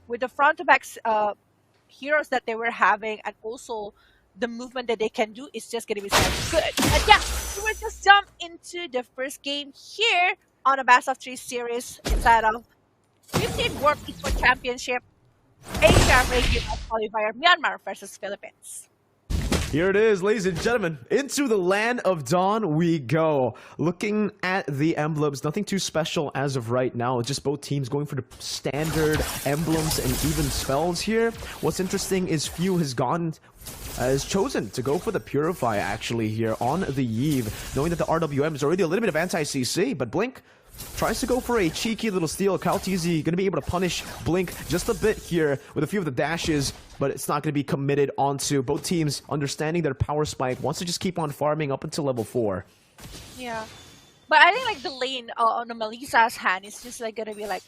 with the front-to-back heroes that they were having, and also the movement that they can do is just going to be so good. And yeah, we will just jump into the first game here on a best of 3 series inside of 15 World Esports Championship Asia Regional Qualifier Myanmar versus Philippines. Here it is, ladies and gentlemen. Into the land of dawn we go. Looking at the emblems, nothing too special as of right now. Just both teams going for the standard emblems and even spells here. What's interesting is Few has chosen to go for the Purify actually here on the Iesf, knowing that the RWM is already a little bit of anti-CC, but Blink tries to go for a cheeky little steal. KyleTzy going to be able to punish Blink just a bit here with a few of the dashes, but it's not going to be committed onto. Both teams understanding their power spike, wants to just keep on farming up until level 4. Yeah. But I think like the lane on the Melissa's hand is just like going to be like,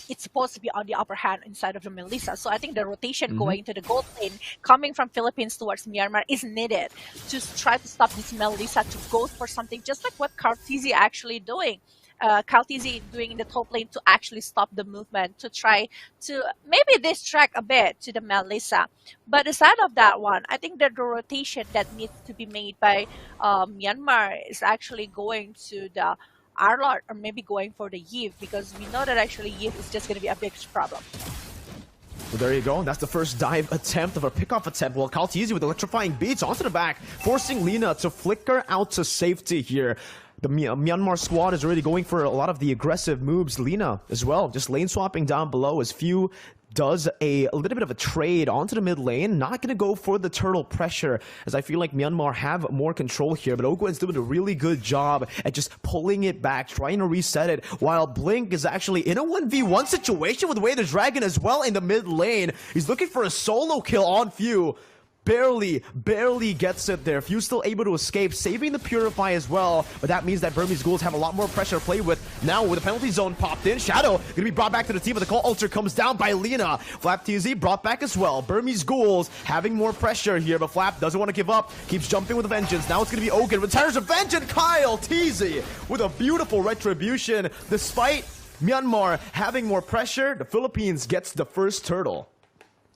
it's supposed to be on the upper hand inside of the Melissa. So I think the rotation going to the gold lane coming from Philippines towards Myanmar is needed to try to stop this Melissa to go for something just like what KyleTzy actually doing. KyleTzy doing in the top lane to actually stop the movement, to try to maybe distract a bit to the Melissa. But aside of that one, I think that the rotation that needs to be made by Myanmar is actually going to the Arlot, or maybe going for the Iesf, because we know that actually Iesf is just going to be a big problem. Well, there you go. That's the first dive attempt of a pickoff attempt. Well, KyleTzy with electrifying beats onto the back, forcing Lina to flicker out to safety here. The Myanmar squad is already going for a lot of the aggressive moves. Lina as well, just lane swapping down below as Few does a little bit of a trade onto the mid lane. Not going to go for the turtle pressure, as I feel like Myanmar have more control here, but Ogwen's doing a really good job at just pulling it back, trying to reset it, while Blink is actually in a 1v1 situation with Way the Dragon as well in the mid lane. He's looking for a solo kill on Few. Barely gets it there. Few still able to escape, saving the Purify as well, but that means that Burmese Ghouls have a lot more pressure to play with. Now with the penalty zone popped in, Shadow gonna be brought back to the team, but the call ultra comes down by Lina. FlapTZ brought back as well. Burmese Ghouls having more pressure here, but Flap doesn't want to give up, keeps jumping with a vengeance. Now it's gonna be Ogun, retires revenge, and KyleTzy with a beautiful retribution. Despite Myanmar having more pressure, the Philippines gets the first turtle.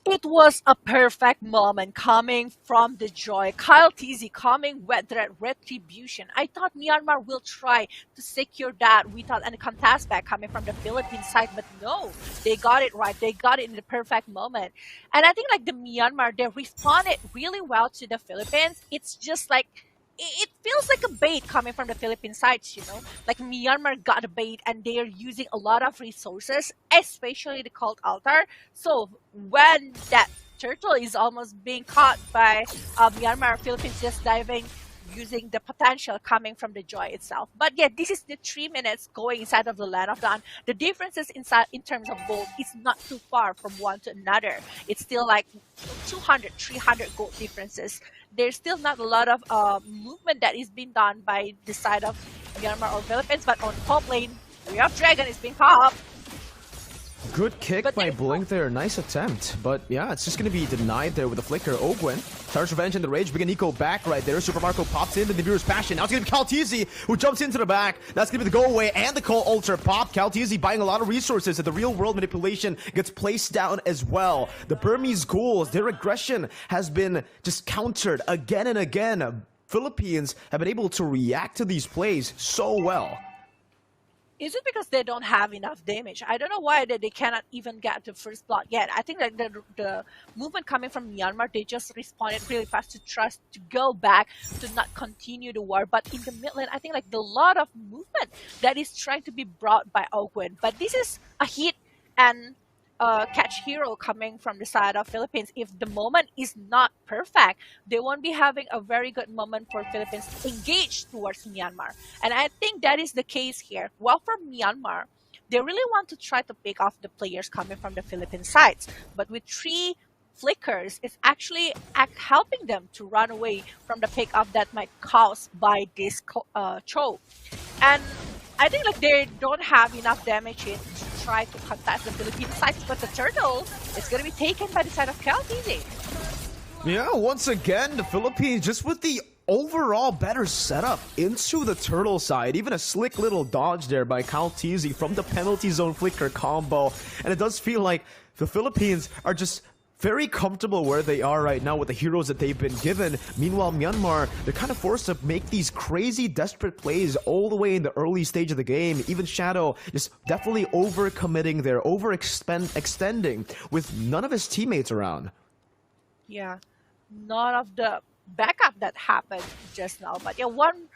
It was a perfect moment coming from the Joy. KyleTzy coming with that retribution. I thought Myanmar will try to secure that without any contest back coming from the Philippine side, but no, they got it right. They got it in the perfect moment. And I think like the Myanmar, they responded really well to the Philippines. It's just like, it feels like a bait coming from the Philippine sides, you know? Like Myanmar got a bait and they are using a lot of resources, especially the cult altar. So when that turtle is almost being caught by Myanmar, Philippines just diving, using the potential coming from the Joy itself. But yeah, this is the 3 minutes going inside of the Land of Dawn. The differences inside in terms of gold is not too far from one to another. It's still like 200, 300 gold differences. There's still not a lot of movement that is being done by the side of Myanmar or Philippines, but on top lane, we have Dragon is being caught up. Good kick by Blink there, nice attempt. But yeah, it's just going to be denied there with the flicker. Ogwen, Tar's Revenge and the Rage, bring Nico back right there. Super Marco pops in, the Nibiru's Passion. Now it's going to be KyleTzy who jumps into the back. That's going to be the go away and the call ultra pop. KyleTzy buying a lot of resources, and the real world manipulation gets placed down as well. The Burmese Ghouls, their aggression has been just countered again and again. Philippines have been able to react to these plays so well. Is it because they don't have enough damage? I don't know why they cannot even get the first blood yet. I think that the movement coming from Myanmar, they just responded really fast to trust to go back, to not continue the war. But in the mid lane, I think like the lot of movement that is trying to be brought by Ogwen. But this is a hit and catch hero coming from the side of Philippines. If the moment is not perfect, they won't be having a very good moment for Philippines to engage towards Myanmar. And I think that is the case here. Well, for Myanmar, they really want to try to pick off the players coming from the Philippine sides. But with 3 flickers, it's actually helping them to run away from the pick-off that might caused by this choke. And I think like they don't have enough damage in to try to contest the Philippine side, but the turtle is going to be taken by the side of KyleTzy. Yeah, once again, the Philippines just with the overall better setup into the turtle side. Even a slick little dodge there by Kaltizi from the penalty zone flicker combo. And it does feel like the Philippines are just very comfortable where they are right now with the heroes that they've been given. Meanwhile, Myanmar, they're kind of forced to make these crazy, desperate plays all the way in the early stage of the game. Even Shadow just definitely overcommitting there, extending with none of his teammates around. Yeah, none of the backup that happened just now. But yeah, one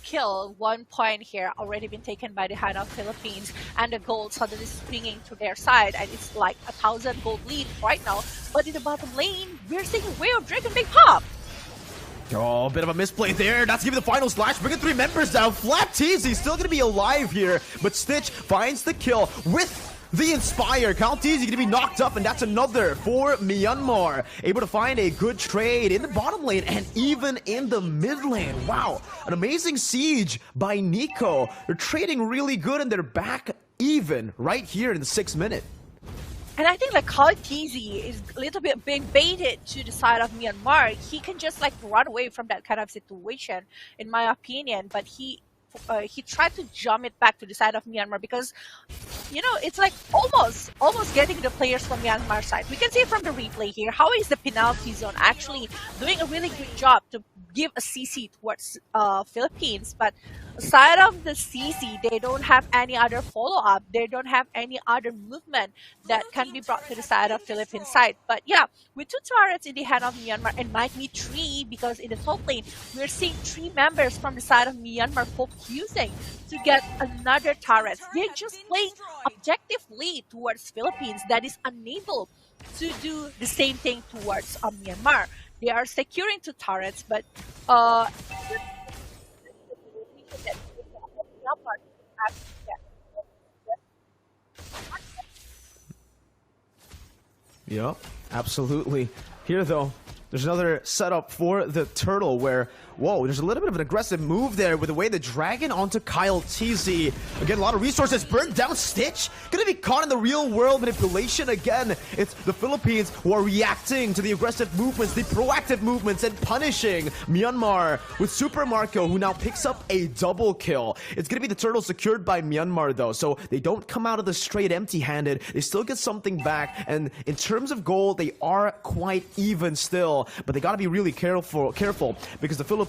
kill, 1 point here already been taken by the hand of Philippines, and the gold suddenly swinging to their side, and it's like 1,000 gold lead right now. But in the bottom lane, we're seeing Whale Dragon Big Pop. Oh, a bit of a misplay there. That's giving the final slash, bringing 3 members down. Flat Teasy still gonna be alive here, but Stitch finds the kill with the Inspire. Kaltizi going to be knocked up, and that's another for Myanmar. Able to find a good trade in the bottom lane and even in the mid lane. Wow, an amazing siege by Nico. They're trading really good, and they're back even right here in the 6th minute. And I think like Kaltizi is a little bit being baited to the side of Myanmar. He can just like run away from that kind of situation, in my opinion, but he tried to jump it back to the side of Myanmar because, you know, it's like almost getting the players from Myanmar side. We can see from the replay here, how is the penalty zone actually doing a really good job to give a CC towards Philippines, but aside of the CC, they don't have any other follow-up. They don't have any other movement that can be brought to the side of Philippine side. But yeah, with 2 turrets in the hand of Myanmar, and might be 3, because in the top lane, we're seeing 3 members from the side of Myanmar focusing to get another turret. They're just playing objectively towards Philippines that is unable to do the same thing towards Myanmar. They are securing 2 turrets, but Yep, absolutely. Here, though, there's another setup for the turtle where, whoa, there's a little bit of an aggressive move there with the way the dragon onto Kyle TZ. Again, a lot of resources burned down. Stitch gonna be caught in the real world manipulation again. It's the Philippines who are reacting to the aggressive movements, the proactive movements, and punishing Myanmar with Super Marco, who now picks up a double kill. It's gonna be the turtle secured by Myanmar, though, so they don't come out of the straight empty-handed. They still get something back, and in terms of gold, they are quite even still, but they gotta be really careful because the Philippines,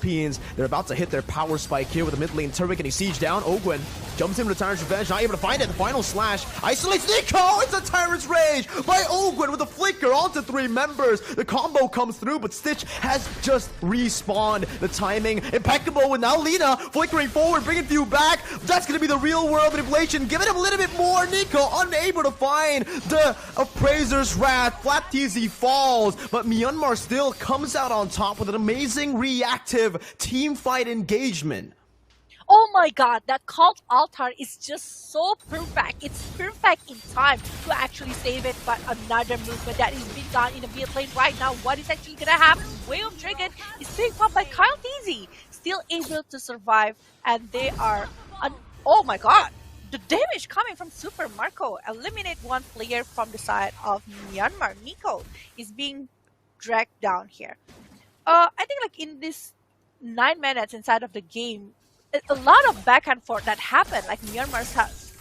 they're about to hit their power spike here with a mid lane turret getting siege down. Ogwin jumps in with a Tyrant's Revenge, not able to find it. The final slash isolates Nico. It's a Tyrant's Rage by Ogwin with a flicker onto 3 members. The combo comes through, but Stitch has just respawned. The timing impeccable with now Lina flickering forward, bringing few back. That's going to be the real world manipulation. Giving him a little bit more. Nico unable to find the Appraiser's Wrath. Flat TZ falls, but Myanmar still comes out on top with an amazing reactive team fight engagement. oh my god, that cult altar is just so perfect. It's perfect in time to actually save it, but another movement that is being done in the mid lane right now. What is actually gonna happen? Whale Dragon is being popped by Kyle TZ, still able to survive, and they are oh my god, the damage coming from Super Marco. Eliminate 1 player from the side of Myanmar. Nico is being dragged down here. I think like in this 9 minutes inside of the game, a lot of back and forth that happened. Like Myanmar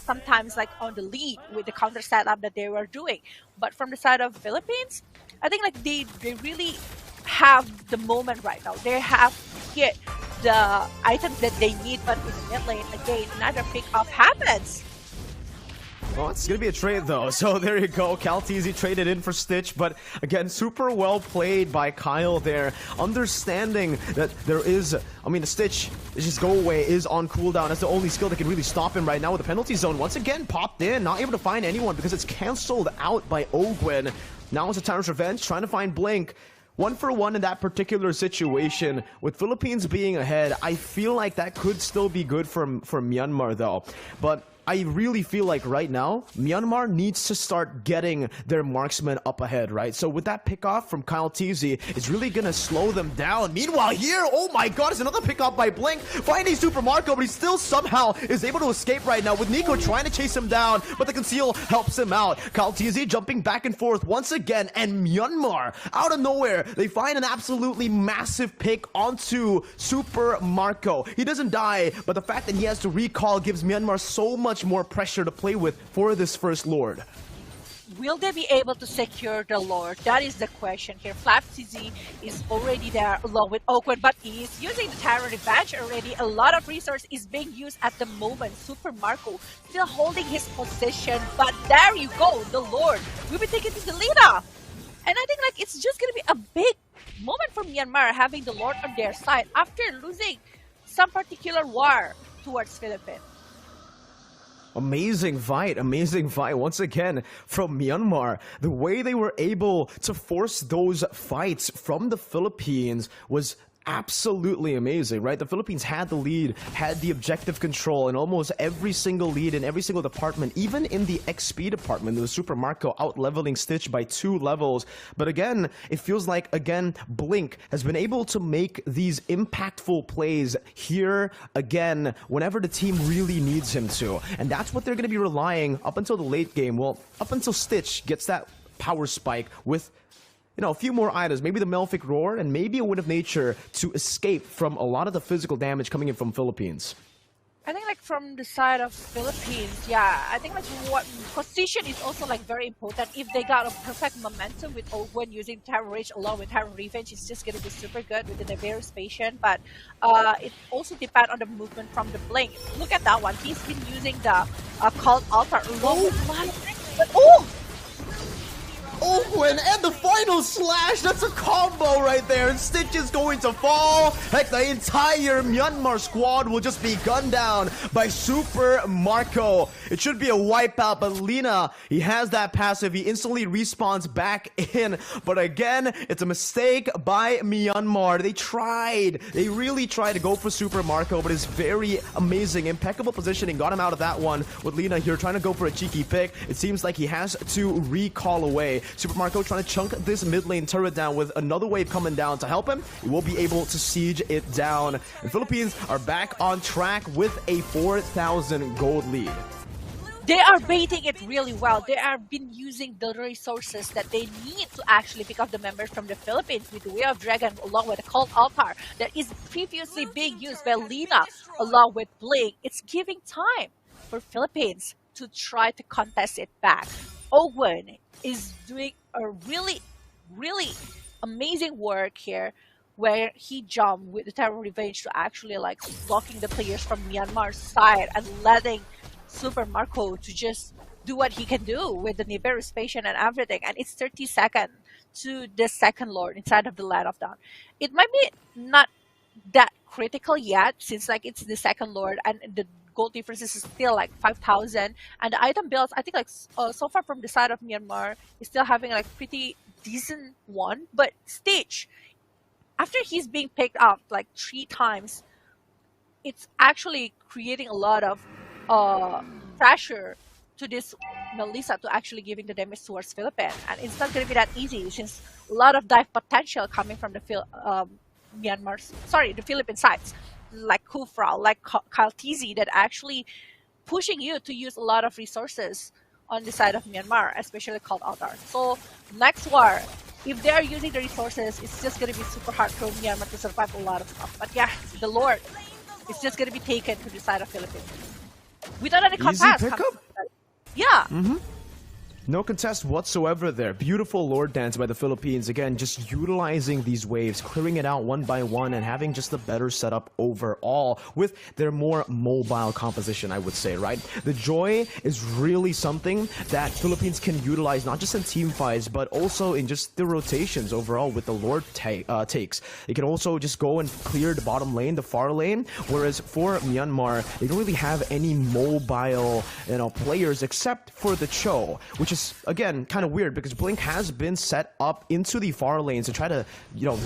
sometimes like on the lead with the counter setup that they were doing, but from the side of Philippines, I think like they really have the moment right now. They have hit the items that they need, but in the mid lane again, another pick up happens. Well, it's going to be a trade, though. So there you go. Kaltizi traded in for Stitch. But again, super well played by Kyle there. Understanding that there is, I mean, the Stitch, just go away, is on cooldown. That's the only skill that can really stop him right now with the penalty zone. Once again, popped in. Not able to find anyone because it's cancelled out by Ogwin. Now it's a Tyrant's Revenge, trying to find Blink. 1 for 1 in that particular situation. With Philippines being ahead, I feel like that could still be good for Myanmar, though. But I really feel like right now, Myanmar needs to start getting their marksmen up ahead, right? So with that pickoff from Kyle Teasy, it's really gonna slow them down. Meanwhile here, oh my god, it's another pickoff by Blink, finding Super Marco, but he still somehow is able to escape right now with Nico trying to chase him down, but the conceal helps him out. Kyle Teasy jumping back and forth once again, and Myanmar, out of nowhere, they find an absolutely massive pick onto Super Marco. He doesn't die, but the fact that he has to recall gives Myanmar so much more pressure to play with for this first Lord. Will they be able to secure the Lord? That is the question here. Flap CZ is already there along with Oakwood, but he is using the Terror Revenge already. A lot of resource is being used at the moment. Super Marco still holding his position, but there you go, the Lord will be taken to the Lina. And I think like it's just going to be a big moment for Myanmar having the Lord on their side after losing some particular war towards Philippines. Amazing fight once again from Myanmar. The way they were able to force those fights from the Philippines was absolutely amazing, right? The Philippines had the lead, had the objective control in almost every single lead in every single department, even in the XP department. There was Super Marco out-leveling Stitch by 2 levels. But again, it feels like, again, Blink has been able to make these impactful plays here again whenever the team really needs him to. And that's what they're going to be relying up until the late game. Well, up until Stitch gets that power spike with a few more items, maybe the Melphic Roar, and maybe a Wind of Nature to escape from a lot of the physical damage coming in from Philippines. I think like from the side of Philippines, yeah, I think like what position is also like very important. If they got a perfect momentum with Owen using Terror Rage along with Terror Revenge, it's just gonna be super good with the Neveros Patient. But it also depends on the movement from the Blink. Look at that one. He's been using the Cult Altar along with a lot of things. But Oakland and the final slash, that's a combo right there, and Stitch is going to fall. Heck, the entire Myanmar squad will just be gunned down by Super Marco. It should be a wipeout, but Lina, he has that passive, he instantly respawns back in, but again, it's a mistake by Myanmar. They really tried to go for Super Marco, but his very amazing, impeccable positioning got him out of that one, with Lina here trying to go for a cheeky pick. It seems like he has to recall away. Super Marco trying to chunk this mid lane turret down with another wave coming down to help him. He will be able to siege it down. The Philippines are back on track with a 4,000 gold lead. They are baiting it really well. They have been using the resources that they need to actually pick up the members from the Philippines with the Way of Dragon along with the Cult Altar that is previously being used by Lina along with Blink. It's giving time for Philippines to try to contest it back. Owen is doing a really amazing work here where he jumped with the Terror Revenge to actually like blocking the players from Myanmar's side and letting Super Marco to just do what he can do with the Neveros Patient and everything. And it's 30 seconds to the second Lord inside of the Land of Dawn. It might be not that critical yet since like it's the second Lord and the gold differences is still like 5,000, and the item builds I think like so far from the side of Myanmar is still having like pretty decent one. But Stitch, after he's being picked up like 3 times, it's actually creating a lot of pressure to this Melissa to actually giving the damage towards Philippines, and it's not going to be that easy since a lot of dive potential coming from the the Philippine sides, like Kufra, like Kaltizi, that actually pushing you to use a lot of resources on the side of Myanmar, especially called Altar. So next war, if they are using the resources, it's just going to be super hard for Myanmar to survive a lot of stuff. But yeah, the Lord is just going to be taken to the side of Philippines without any contest. Yeah. No contest whatsoever there. Beautiful Lord Dance by the Philippines. Again, just utilizing these waves, clearing it out one by one, and having just a better setup overall with their more mobile composition, I would say, right? The joy is really something that Philippines can utilize, not just in team fights, but also in just the rotations overall with the Lord takes. They can also just go and clear the bottom lane, the far lane, whereas for Myanmar, they don't really have any mobile, players except for the Cho, which is is, again, kind of weird because Blink has been set up into the far lanes to try to,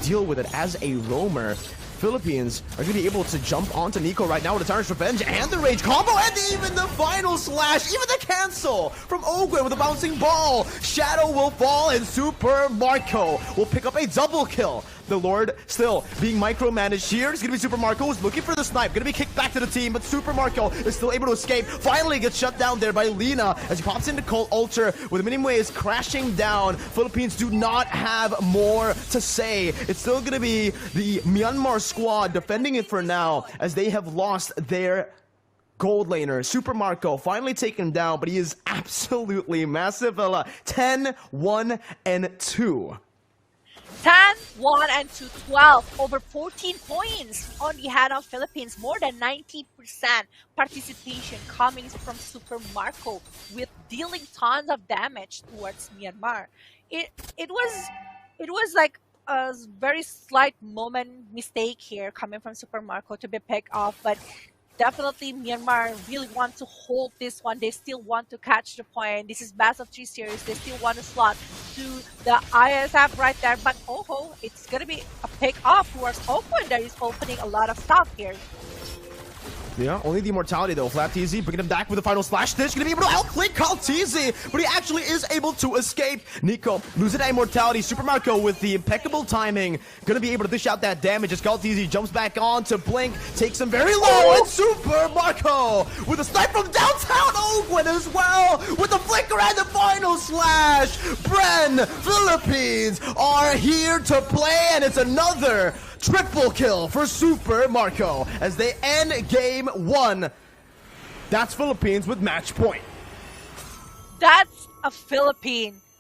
deal with it as a roamer. Philippines are going to be able to jump onto Nico right now with the Tarnish Revenge and the Rage combo, and even the final slash, even the cancel from Ogwen with a bouncing ball. Shadow will fall, and Super Marco will pick up a double kill. The Lord still being micromanaged here. It's going to be Super Marco who's looking for the snipe. Going to be kicked back to the team, but Super Marco is still able to escape. Finally gets shut down there by Lina as he pops into Cold Ultra with mini waves crashing down. Philippines do not have more to say. It's still going to be the Myanmar squad defending it for now as they have lost their gold laner. Super Marco finally taken down, but he is absolutely massive. 10, 1, and 2. 10, 1, and 2, 12. Over 14 points on the hand of Philippines. More than 90% participation coming from Super Marco with dealing tons of damage towards Myanmar. It was like a very slight moment mistake here coming from Super Marco to be picked off, but definitely Myanmar really want to hold this one. They still want to catch the point. This is best of 3 series. They still want to slot to the Iesf right there, but it's gonna be a pick off towards Oakwood that is opening a lot of stuff here. Yeah, only the immortality though. Flapteezy bringing him back with the final slash. This gonna be able to outclick Kalteezy, but he actually is able to escape. Nico losing that immortality. Super Marco with the impeccable timing, gonna be able to dish out that damage as Kalteezy jumps back on to Blink, takes him very low, and Super Marco with a snipe from downtown Oakwood as well, with the flicker and the final slash. Bren, Philippines are here to play, and it's another triple kill for Super Marco as they end game 1. That's Philippines with match point. That's a Philippine